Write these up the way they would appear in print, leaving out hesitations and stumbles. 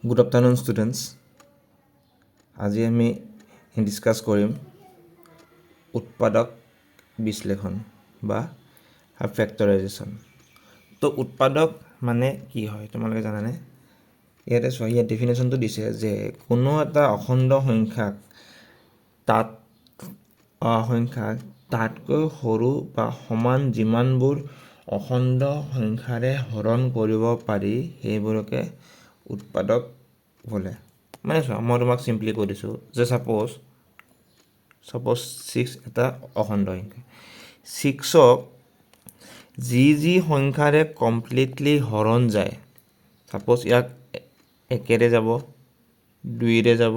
Good afternoon, students. আজি আমি discuss কৰিম উৎপাদক বিশ্লেষণ বা ফেক্টৰাইজেশ্যন। তো উৎপাদক মানে কি হয় তোমালোকে জানানে? ইয়াতে চোৱা, ইয়াত ডেফিনেশ্যনটো দিছে যে কোনো এটা অখণ্ড সংখ্যাক তাতকৈ সৰু বা সমান যিমানবোৰ অখণ্ড সংখ্যাৰে হৰণ কৰিব পাৰি সেইবোৰকে উৎপাদক বোলে। মানে চোৱা, মই তোমাক চিম্পলি কৈ দিছোঁ যে ছাপ'জ 6 এটা অখণ্ড সংখ্যা। 6ক যি সংখ্যাৰে কমপ্লিটলি হৰণ যায়, ছাপ'জ ইয়াক 1ৰে যাব, 2ৰে যাব,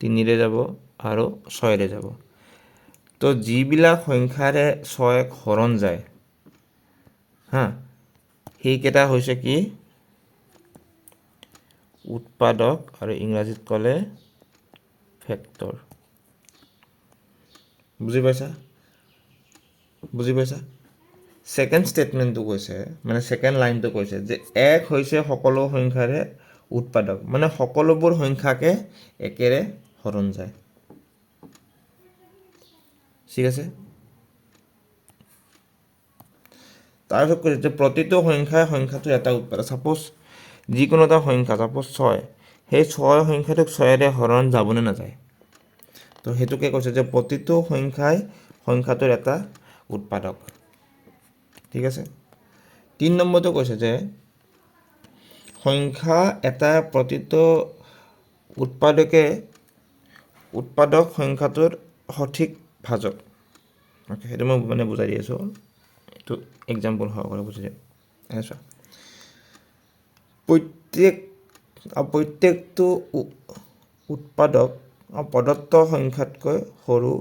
3ৰে যাব আৰু 6ৰে যাব। তো যিবিলাক সংখ্যাৰে 6ক হৰণ যায় সেইকেইটা হৈছে কি? উৎপাদক, আৰু ইংৰাজীত ক'লে ফেক্টৰ। বুজি পাইছা? ছেকেণ্ড ষ্টেটমেণ্টটো কৈছে, মানে ছেকেণ্ড লাইনটো কৈছে যে 1 হৈছে সকলো সংখ্যাৰে উৎপাদক, মানে সকলোবোৰ সংখ্যাকে 1ৰে হৰণ যায়। ঠিক আছে? তাৰপিছত কৈছে যে প্ৰতিটো সংখ্যাটো এটা উৎপাদক। ছাপ'জ যিকোনো এটা সংখ্যা, ছাপ'জ 6, সেই 6 সংখ্যাটোক 6ৰে হৰণ যাবনে নাযায়? তো সেইটোকে কৈছে যে প্ৰতিটো সংখ্যাটোৰ এটা উৎপাদক। ঠিক আছে? 3 নম্বৰটো কৈছে যে সংখ্যা এটা প্ৰতিটো উৎপাদক সংখ্যাটোৰ সঠিক ভাজক। অ'কে, সেইটো মই মানে বুজাই দি আছোঁ, এইটো এক্সাম্পল সহকাৰে বুজি দিম। চোৱা, প্ৰত্যেকটো উৎপাদক প্ৰদত্ত সংখ্যাতকৈ সৰু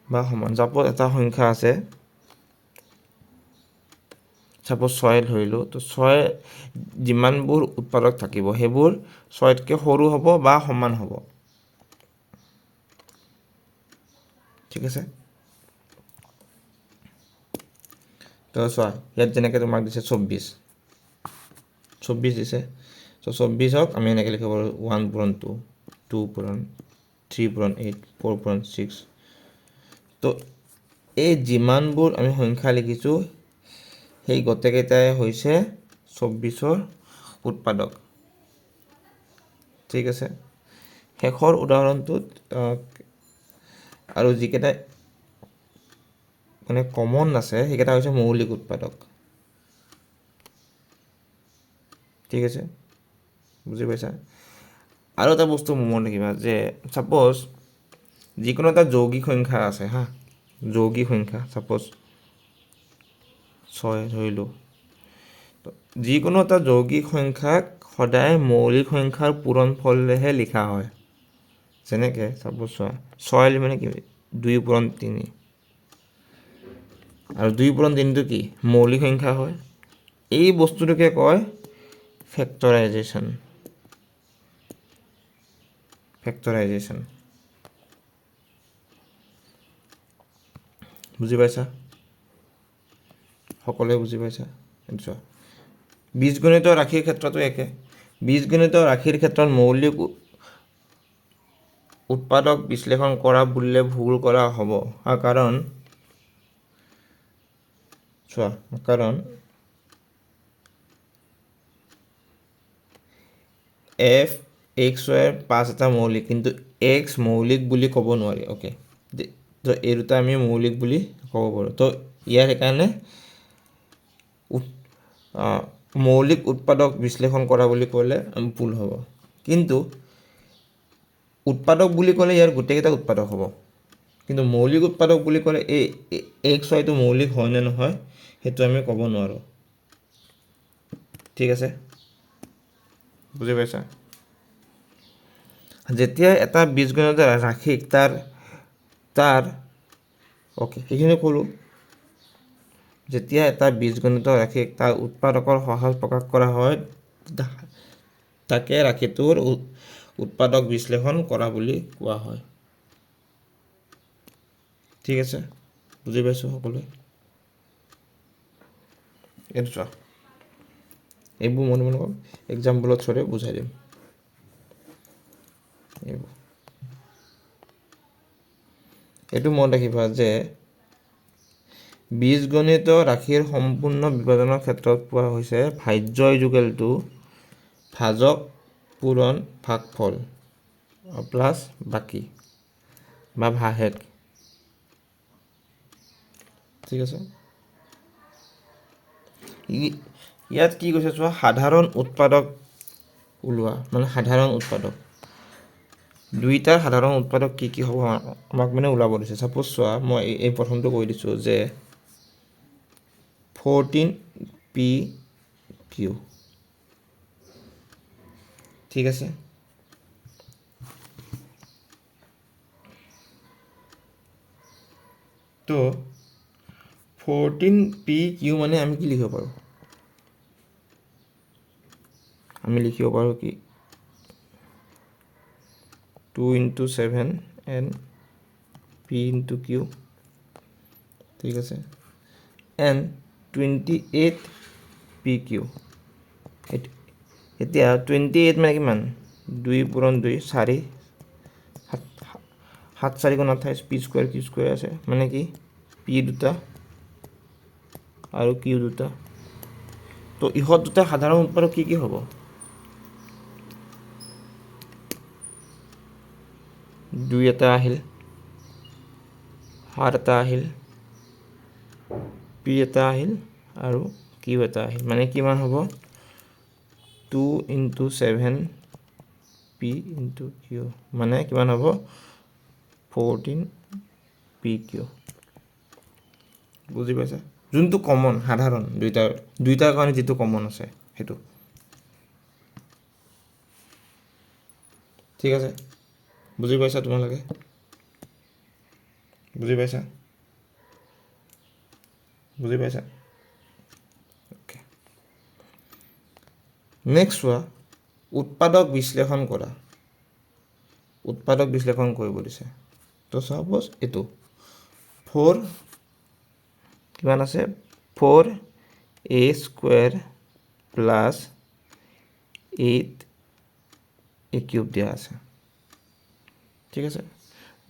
বা সমান। ছাপ'জ এটা সংখ্যা আছে, ছাপ'জ 6 ধৰিলোঁ, তো 6 যিমানবোৰ উৎপাদক থাকিব সেইবোৰ 6তকৈ সৰু হ'ব বা সমান হ'ব। ঠিক আছে? তো চোৱা, ইয়াত যেনেকৈ তোমাক দিছে 24 দিছে। তো 24ক আমি এনেকৈ লিখিব পাৰোঁ 1 পূৰণ 2, 2 পূৰণ 3 পূৰণ 8, 4 পূৰণ 6। তো এই যিমানবোৰ আমি সংখ্যা লিখিছোঁ সেই গোটেইকেইটাই হৈছে 24ৰ উৎপাদক। ঠিক আছে? শেষৰ উদাহৰণটোত আৰু যিকেইটা মানে কমন আছে সেইকেইটা হৈছে মৌলিক উৎপাদক। ঠিক আছে? বুজি পাইছা? আৰু এটা বস্তু মনত ৰাখিবা যে ছাপ'জ যিকোনো এটা যৌগিক সংখ্যা আছে যৌগিক সংখ্যা, ছাপ'জ 6 ধৰিলোঁ। যিকোনো এটা যৌগিক সংখ্যাক সদায় মৌলিক সংখ্যাৰ পূৰণফলেহে লিখা হয়। যেনেকৈ ছাপ'জ চোৱা, 6 মানে কি? 2 পূৰণ 3, আৰু 2 পূৰণ 3টো কি? মৌলিক সংখ্যা হয়। এই বস্তুটোকে কয় ফেক্টৰাইজেশ্যন। বুজি পাইছা? সকলোৱে বুজি পাইছা? চোৱা, বীজগণিত ৰাশিৰ ক্ষেত্ৰতো একে। বীজগণিত ৰাশিৰ ক্ষেত্ৰত মৌলিক উৎপাদক বিশ্লেষণ কৰা বুলিলে ভুল কৰা হ'ব। কাৰণ x,y 5 এটা মৌলিক, কিন্তু x মৌলিক বুলি ক'ব নোৱাৰি। অ'কে, তো এই দুটা আমি মৌলিক বুলি ক'ব পাৰোঁ। তো ইয়াৰ সেইকাৰণে মৌলিক উৎপাদক বিশ্লেষণ কৰা বুলি ক'লে ভুল হ'ব। কিন্তু উৎপাদক বুলি ক'লে ইয়াৰ গোটেইকেইটা উৎপাদক হ'ব। কিন্তু মৌলিক উৎপাদক বুলি ক'লে এই x,y টো মৌলিক হয় নে নহয় সেইটো আমি ক'ব নোৱাৰোঁ। ঠিক আছে? বুজি পাইছা? যেতিয়া এটা বীজগণিত ৰাশিক সেইখিনি ক'লোঁ। যেতিয়া এটা বীজগণিত ৰাশিক তাৰ উৎপাদকৰ সহায়ত প্ৰকাশ কৰা হয় তাকে ৰাশিটোৰ উৎপাদক বিশ্লেষণ কৰা বুলি কোৱা হয়। ঠিক আছে? বুজি পাইছোঁ সকলোৱে? এইটো চোৱা, এইবোৰ মই তোমালোকক এক্সাম্পলৰ থ্ৰুৰে বুজাই দিম। এইবোৰ এইটো মনত ৰাখিবা যে বীজগণিত ৰাশিৰ সম্পূৰ্ণ বিভাজনৰ ক্ষেত্ৰত পোৱা হৈছে ভাজ্য ইজুকেলটো ভাজক পূৰণ ভাগফল প্লাছ বাকী বা ভাহেক ঠিক আছে ইয়াত কি কৈছে চোৱা সাধাৰণ উৎপাদক ওলোৱা মানে সাধাৰণ উৎপাদক দুইটাৰ সাধাৰণ উৎপাদক কি হ'ব আমাক মানে ওলাব দিছে সাপোজ চোৱা মই এই প্ৰথমটো কৈ দিছোঁ যে 14pq ঠিক আছে তো 14pq মানে আমি কি লিখিব পাৰোঁ আমি লিখিব পাৰোঁ কি 2 into 7 and p into q ঠিক আছে and 28pq এতিয়া 28 মানে কিমান 2 পূৰণ 2 4 7 4 গুণ 28 পি স্কোয়াৰ কিউ স্কোয়াৰ আছে মানে কি পি দুটা আৰু কিউ দুটা তো ইহঁত দুটা সাধাৰণ উৎপাদক কি হ'ব 2 এটা আহিল 7 এটা আহিল পি এটা আহিল আৰু কিউ এটা আহিল মানে কিমান হ'ব 2 into 7 p into q মানে কিমান হ'ব 14pq বুজি পাইছা যোনটো কমন সাধাৰণ দুইটাৰ কাৰণে যেটো কমন আছে হেতু ঠিক আছে বুজি পাইছা তোমালোকে বুজি পাইছা ওকে নেক্সট চোৱা উৎপাদক বিশ্লেষণ কৰিব দিছে তো সাপোজ এটো 4 কিমান আছে 4a square plus 8a cube দিয়া আছে ঠিক আছে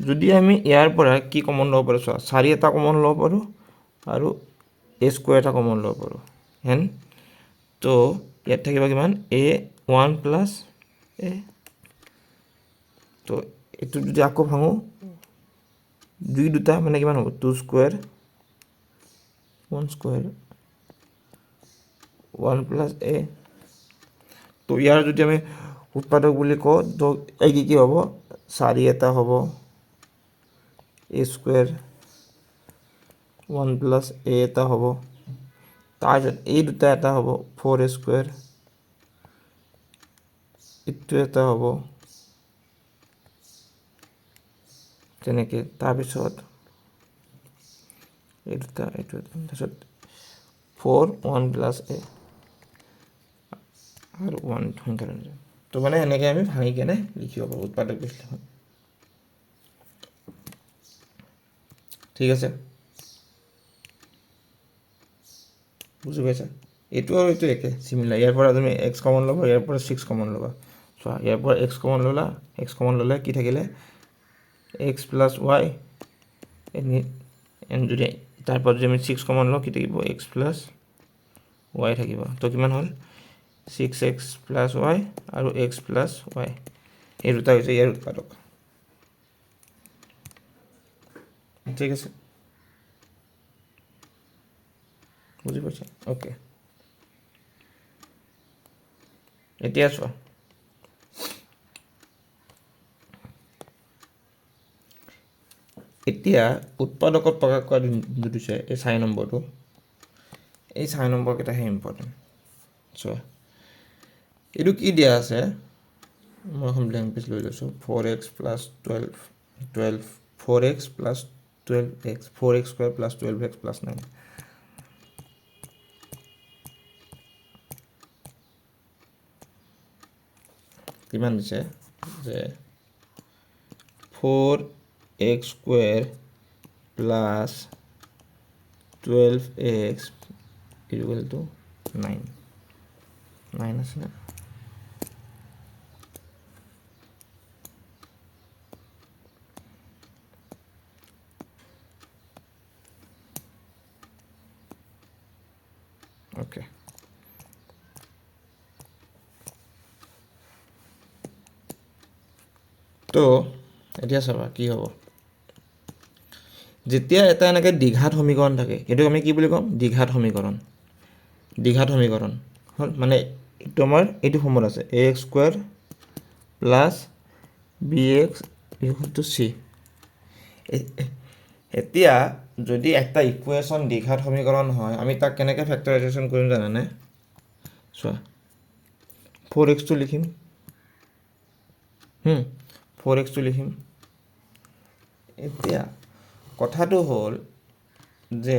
যদি আমি ইয়াৰ পৰা কি কমন লব পাৰো চোৱা 4 এটা কমন লব পাৰো আৰু a স্কয়াৰ এটা কমন লব পাৰো হেন তো ইয়াত থাকিব কিমান a1 প্লাস a তো এটো যদি আকৌ ভাঙো দুই দুটা মানে কিমান হ'ব 2 স্কয়াৰ 1 স্কয়াৰ 1 প্লাস a তো ইয়াৰ যদি আমি উৎপাদক বুলি কও তো এই কি হ'ব 4 এটা হ'ব a স্কয়াৰ 1 প্লাস a এটা হ'ব তাৰপিছত এই দুটা এটা হ'ব 4a স্কয়াৰ ইটো এটা হ'ব তেনেকে তাৰপিছত এই দুটা এইটো তাৰপিছত 4 1 প্লাস a আৰু 1 সংখ্যা তো মানে এনেকে আমি ভাঙি কেনে লিখিব পাৰো উৎপাদক বিশ্লেষণ ঠিক আছে বুজি পাইছা এটো আৰু এটো একে সিমিলাৰ ইয়াৰ পৰা তুমি x কমন লবা ইয়াৰ পৰা 6 কমন লবা সো ইয়াৰ পৰা x কমন ললে কি থাকিলে x plus y and যদি তারপর যদি আমি 6 কমন লও কি থাকিব x plus y থাকিব তো কিমান হল 6x plus y আৰু x plus y এই দুটা হৈছে ইয়াৰ উৎপাদক ঠিক আছে বুজি পাইছা ওকে এতিয়া চোৱা এতিয়া উৎপাদকত প্ৰকাশ কৰা দিছে এই 4 নম্বৰটো এই 4 নম্বৰ কেটা হে ইম্পৰ্টেন্ট চোৱা এটো কি দিয়া আছে মই এখন ব্ল্যাঙ্ক পেজ লৈ লৈছো 4x plus 12 4x plus 12x 4x square plus 12x plus 9 কিমান দিছে যে 4x square plus 12x equal to 9 9 আছে না অ'কে, তো এতিয়া চাবা কি হ'ব। যেতিয়া এটা এনেকৈ দ্বিঘাত সমীকৰণ থাকে, এইটোক আমি কি বুলি ক'ম? দ্বিঘাত সমীকৰণ। দ্বিঘাত সমীকৰণ হ'ল মানে এইটো আমাৰ এইটো ফৰ্মত আছে ax square plus bx equal to c। এতিয়া যদি একটা ইকুৱেশ্যন দ্বিঘাত সমীকৰণ হয়, আমি তাক কেনেকৈ ফেক্টৰাইজেশ্যন কৰিম জানানে? চোৱা, 4x লিখিম, 4x লিখিম। এতিয়া কথাটো হ'ল যে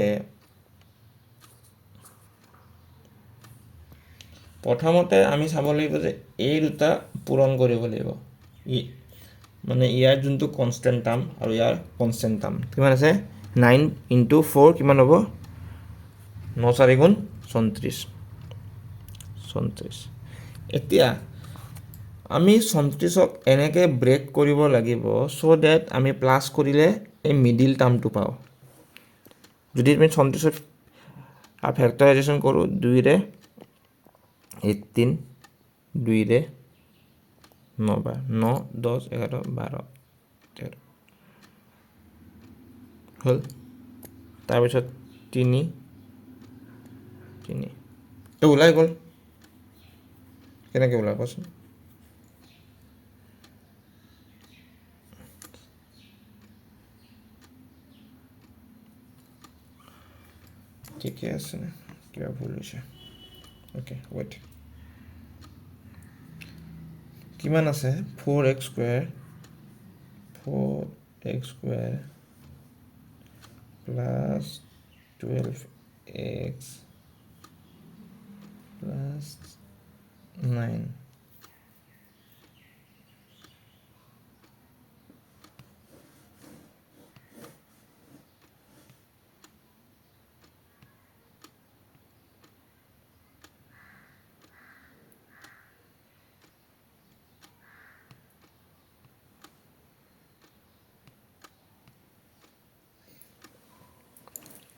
প্ৰথমতে আমি চাব লাগিব যে এই দুটা পূৰণ কৰিব লাগিব। মানে ইয়াৰ যোনটো কনষ্টেণ্ট টাৰ্ম আৰু ইয়াৰ কনষ্টেণ্ট টাৰ্ম কিমান আছে? 9 × 4 কিমান হ'ব? 9 × 4 = 34। এতিয়া আমি 34ক এনেকৈ ব্ৰেক কৰিব লাগিব চ' ডেট আমি প্লাছ কৰিলে এই মিডিল টাৰ্মটো পাওঁ। যদি আমি 34 ফেক্টৰাইজেশ্যন কৰোঁ 2ৰে 18, 2ৰে 9 বাৰ 9, 10, 11, 12, 13 হ'ল। তাৰপিছত 3 তো ওলাই গ'ল। কেনেকৈ ওলাই কোৱাচোন? ঠিকে আছে, কিবা ভুল হৈছে। অ'কে, ৱেইট, কিমান আছে? 4x square plus 12x plus 9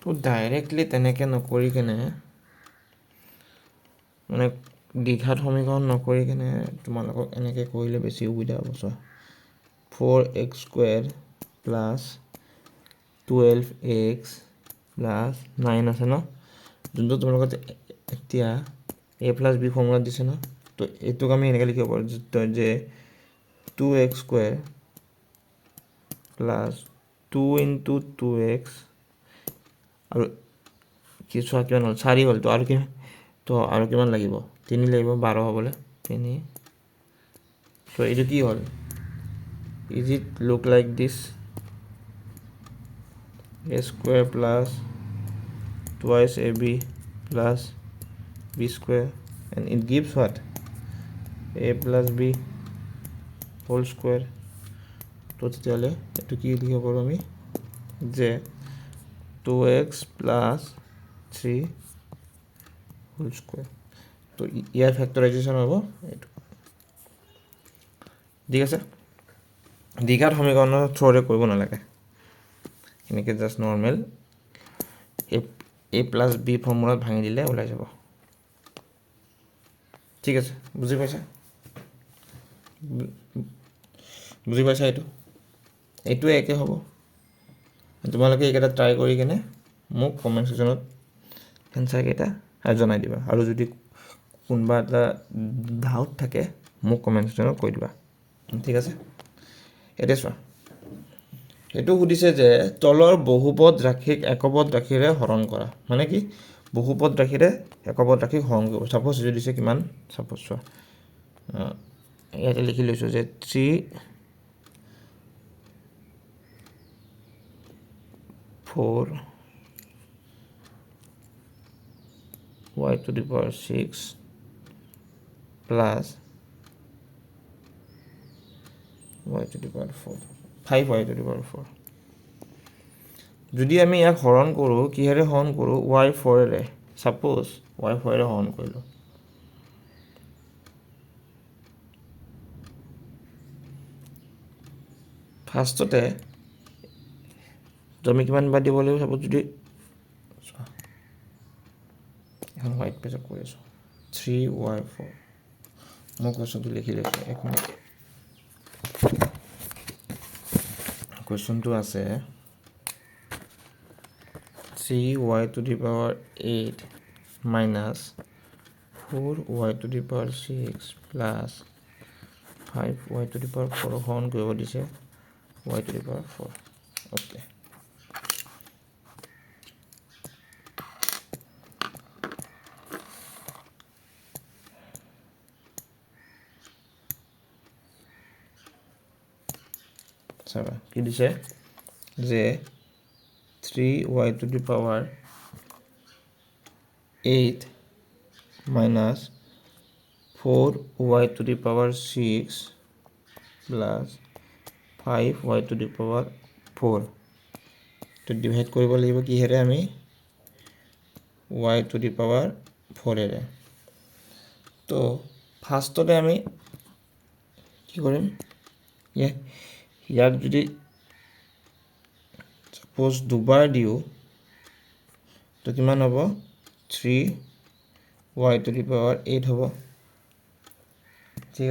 তো ডাইৰেক্টলি তেনেকৈ নকৰি কেনে মানে দ্বিঘাত সমীকৰণ নকৰি কেনে তোমালোকক এনেকৈ কৰিলে বেছি সুবিধা হ'ব। চোৱা, 4x square plus 12x plus 9 আছে ন, যোনটো তোমালোকক এতিয়া a প্লাছ b ফৰ্মুলাত দিছে ন, তো এইটোক আমি এনেকৈ লিখিব পাৰোঁ যে 2x স্কুৱেৰ প্লাছ 2 × 2x আৰু কি চোৱা কিমান হ'ল? 4 হ'ল। তো আৰু কিমান লাগিব? 3 লাগিব 12 হ'বলৈ। 3 চ' এইটো কি হ'ল? Is it look like this? a square plus twice ab plus b square and it gives what? a plus b whole square. তো তেতিয়াহ'লে এইটো কি লিখিব পাৰোঁ আমি যে 2x প্লাছ 3 হোল স্কুৱেৰ। তো ইয়াৰ ফেক্টৰাইজেশ্যন হ'ব এইটো। ঠিক আছে, দ্বিঘাত সমীকৰণৰ থ্ৰুৰে কৰিব নালাগে, এনেকৈ just normal a plus b ফৰ্মুলাত ভাঙি দিলে ওলাই যাব। ঠিক আছে, বুজি পাইছা? এইটোৱে একে হ'ব। তোমালোকে এইকেইটা ট্ৰাই কৰি কেনে মোক কমেণ্ট ছেকশ্যনত এনচাৰকেইটা জনাই দিবা, আৰু যদি কোনোবা এটা ডাউট থাকে মোক কমেণ্ট ছেকশ্যনত কৈ দিবা। ঠিক আছে, এতিয়া চোৱা, এইটো সুধিছে যে তলৰ বহুপদ ৰাশিক একপদ ৰাশিৰে হৰণ কৰা। মানে কি? বহুপদ ৰাশিৰে একপদ ৰাশিক হৰণ কৰিব। ছাপ'জ এইটো দিছে কিমান? ছাপ'জ চোৱা, ইয়াতে লিখি লৈছোঁ যে 3 4 y to the power 6 plus y to the power 4 5y to the power 4। যদি আমি ইয়াক হৰণ কৰোঁ, কিহেৰে হৰণ কৰোঁ? y4ৰে। ছাপ'জ y4ৰে হৰণ কৰিলোঁ, ফাৰ্ষ্টতে আমি কিমান বাৰ দিব লাগিব? ছাপ'জ যদি এখন হোৱাইট পেজত কৰি আছোঁ 3y4 মই কুৱেশ্যনটো লিখি লৈছোঁ এক মিনিট কুৱেশ্যনটো আছে 3y to the power 8 minus 4y to the power 6 plus 5y to the power 4 হৰণ কৰিব দিছে y to the power 4 okay চাবা কি দিছে যে 3y to the power 8 minus 4y to the power 6 plus 5y to the power 4 তো divide কৰিব লাগিব কিহেৰে আমি y to the power 4 এৰে তো ফাৰ্ষ্টতে আমি কি কৰিম ইয়াক যদি সাপোজ দুবাৰ দিও তো কিমান হ'ব 3y to the power 8 হ'ব ঠিক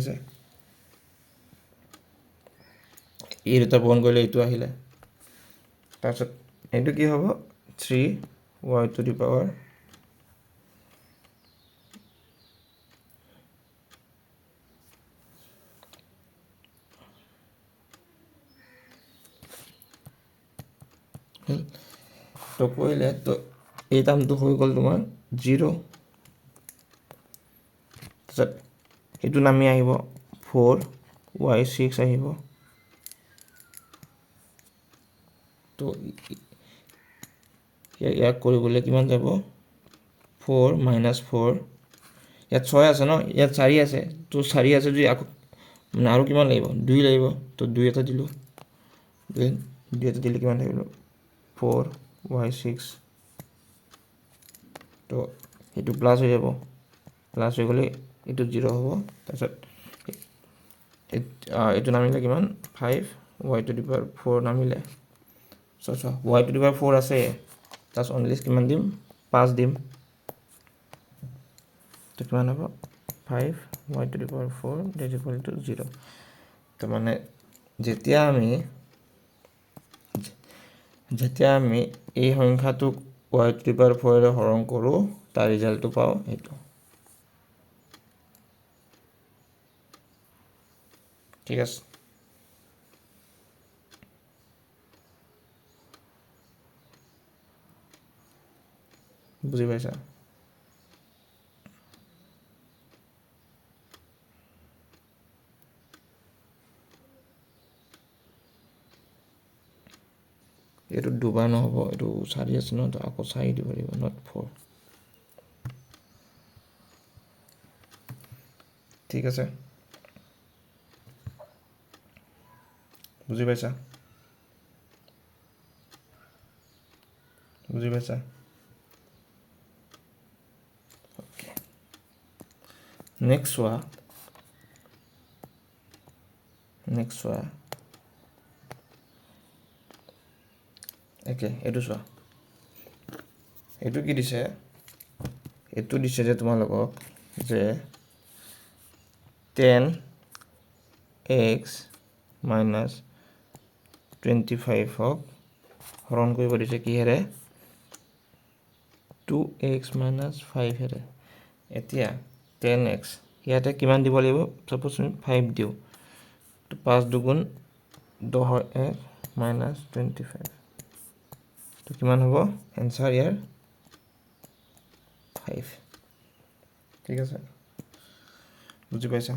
আছে এই দুটা পূৰণ কৰিলে এইটো আহিলে তাৰপিছত এইটো কি হ'ব 3y to the power তো কৰিলে তো এই টাৰ্মটো হৈ গ'ল তোমাৰ 0 তাৰপিছত এইটো নামি আহিব 4y6 আহিব তো ইয়াক কৰিবলৈ কিমান যাব 4 minus 4 ইয়াত 6 আছে ন ইয়াত 4 আছে তো 4 আছে যদি আকৌ মানে আৰু কিমান লাগিব 2 লাগিব তো 2 এটা দিলো 2 এটা দিলে কিমান থাকিব 4y6 তো এইটো প্লাস হৈ যাব প্লাস হৈ গ'লে এইটো 0 হ'ব তাৰপিছত এইটো নামিলে কিমান 5y to the power 4 নামিলে so y to the power 4 আছে তাস অনলি কিমান দিম 5 দিম তো কিমান হ'ব 5y to the power 4 that is equal to 0 তো মানে যেতিয়া আমি এই সংখ্যাটোক y to the power 4 এৰে হৰণ কৰোঁ তাৰ ৰিজাল্টটো পাওঁ এইটো ঠিক আছে বুজি পাইছা এইটো দুবাৰ নহ'ব এইটো 4 আছে ন তো আকৌ 4 দিব লাগিব not 4 ঠিক আছে বুজি পাইছা ওকে নেক্সট চোৱা একে এইটো চোৱা এইটো কি দিছে এইটো দিছে যে তোমালোকক যে 10x minus 25 হক হৰণ কৰিব দিছে কিহেৰে 2x minus 5 হেৰে এতিয়া 10x ইয়াতে কিমান দিব লাগিব সাপোজ 5 দিও তো 5 দুগুণ 10x minus 25 তো কিমান হ'ব आंसर ইয়াৰ 5 ঠিক আছে বুজি পাইছা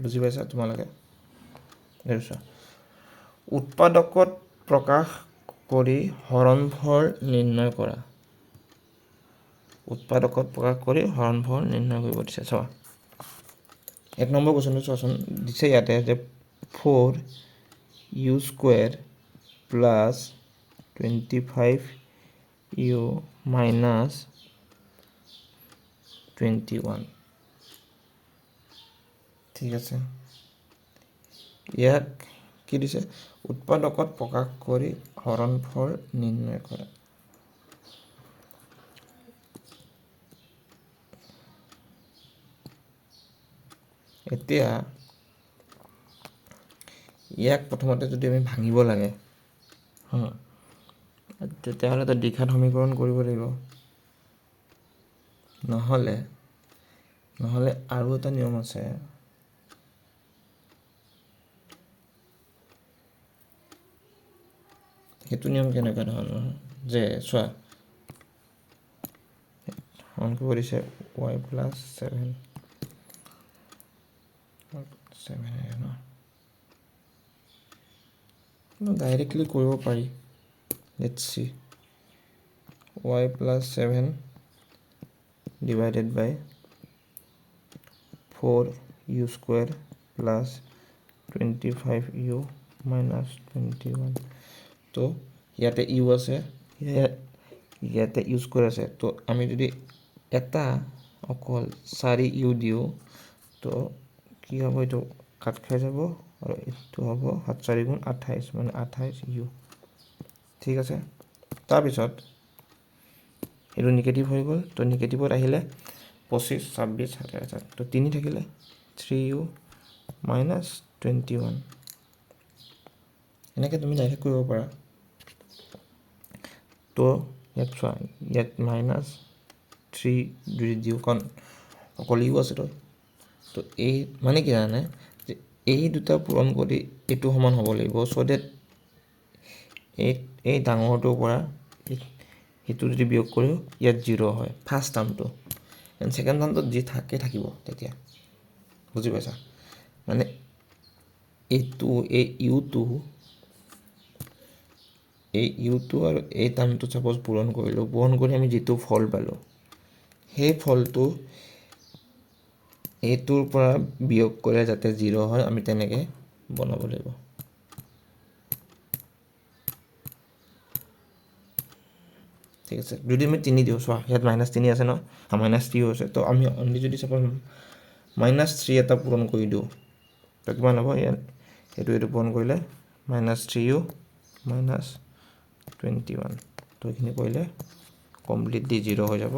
বুজি পাইছা তোমালোকে দেখছা উৎপাদকত প্ৰকাশ কৰি হৰণফল নিৰ্ণয় কৰা উৎপাদকত প্ৰকাশ কৰি হৰণফল নিৰ্ণয় কৰিব দিছে চোৱা এক নম্বৰ কোৱেশ্যনটো চোৱাচোন দিছে ইয়াতে যে 4u² plus 25 ইউ মাইনাছ 21 ঠিক আছে ইয়াক কি দিছে উৎপাদকত প্ৰকাশ কৰি হৰণফল নিৰ্ণয় কৰা এতিয়া ইয়াক প্ৰথমতে যদি আমি ভাঙিব লাগে তেতিয়াহ'লে তো দ্বিঘাত সমীকৰণ কৰিব লাগিব নহ'লে আৰু এটা নিয়ম আছে সেইটো নিয়ম কেনেকুৱা ধৰণৰ যে চোৱা অংক কৰিছে y প্লাছ 7 ডাইৰেক্টলি কৰিব পাৰি let's see y plus 7 divided by 4u square plus 25u minus 21 তো ইয়াতে u আছে ইয়াতে u square আছে তো আমি যদি এটা অকল 4u দিও তো কি হ'ব এইটো কাট খাই যাব আৰু এইটো হ'ব 7 4 গুণ 28 মানে 28u ঠিক আছে তাৰপিছত এইটো নিগেটিভ হৈ গ'ল তো নিগেটিভত আহিলে 25 26 27 তো 3 থাকিলে 3u minus 21 এনেকৈ তুমি ডাইৰেক্ট কৰিব পাৰা তো ইয়াত চোৱা ইয়াত মাইনাছ 3 যদি দিওঁ কাৰণ অকল ইউ আছে তো এই মানে কি জানে যে এই দুটা পূৰণ কৰি এইটো সমান হ'ব লাগিব চ' ডেট এই ডাঙৰটোৰ পৰা সেইটো যদি বিয়োগ কৰোঁ ইয়াত 0 হয় ফাৰ্ষ্ট টাৰ্মটো এণ্ড ছেকেণ্ড টাৰ্মটোত যি থাকিব তেতিয়া বুজি পাইছা মানে এইটো এই ইউটো আৰু এই টাৰ্মটো ছাপ'জ পূৰণ কৰিলোঁ পূৰণ কৰি আমি যিটো ফল পালোঁ সেই ফলটো এইটোৰ পৰা বিয়োগ কৰে যাতে 0 হয় আমি তেনেকৈ বনাব লাগিব ঠিক আছে যদি আমি 3 দিওঁ চোৱা ইয়াত -3 আছে ন -3 আছে তো আমি অনলি যদি ছাপ'জ -3 এটা পূৰণ কৰি দিওঁ তো কিমান হ'ব ইয়াত এইটো পূৰণ কৰিলে -3u minus 21 তো এইখিনি কৰিলে কমপ্লিটলি 0 হৈ যাব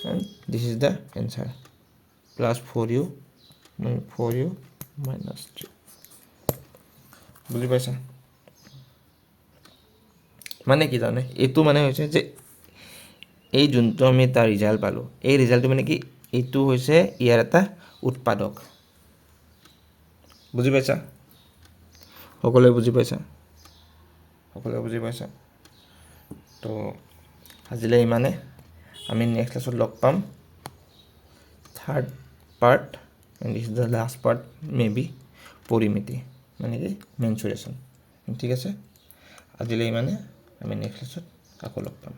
and this is the answer plus 4u minus 3 বুজি পাইছা মানে কি জানে এইটো মানে হৈছে যে এই যোনটো আমি এটা ৰিজাল্ট পালোঁ এই ৰিজাল্টটো মানে কি এইটো হৈছে ইয়াৰ এটা উৎপাদক বুজি পাইছা সকলোৱে বুজি পাইছা তো আজিলৈ ইমানে আমি নেক্সট ক্লাছত লগ পাম third part and this is the last part may be পৰিমিতি মানে কি মেনচুৰেশ্যন ঠিক আছে আজিলৈ ইমানে আমি নেক্সট ক্লাছত আকৌ লগ পাম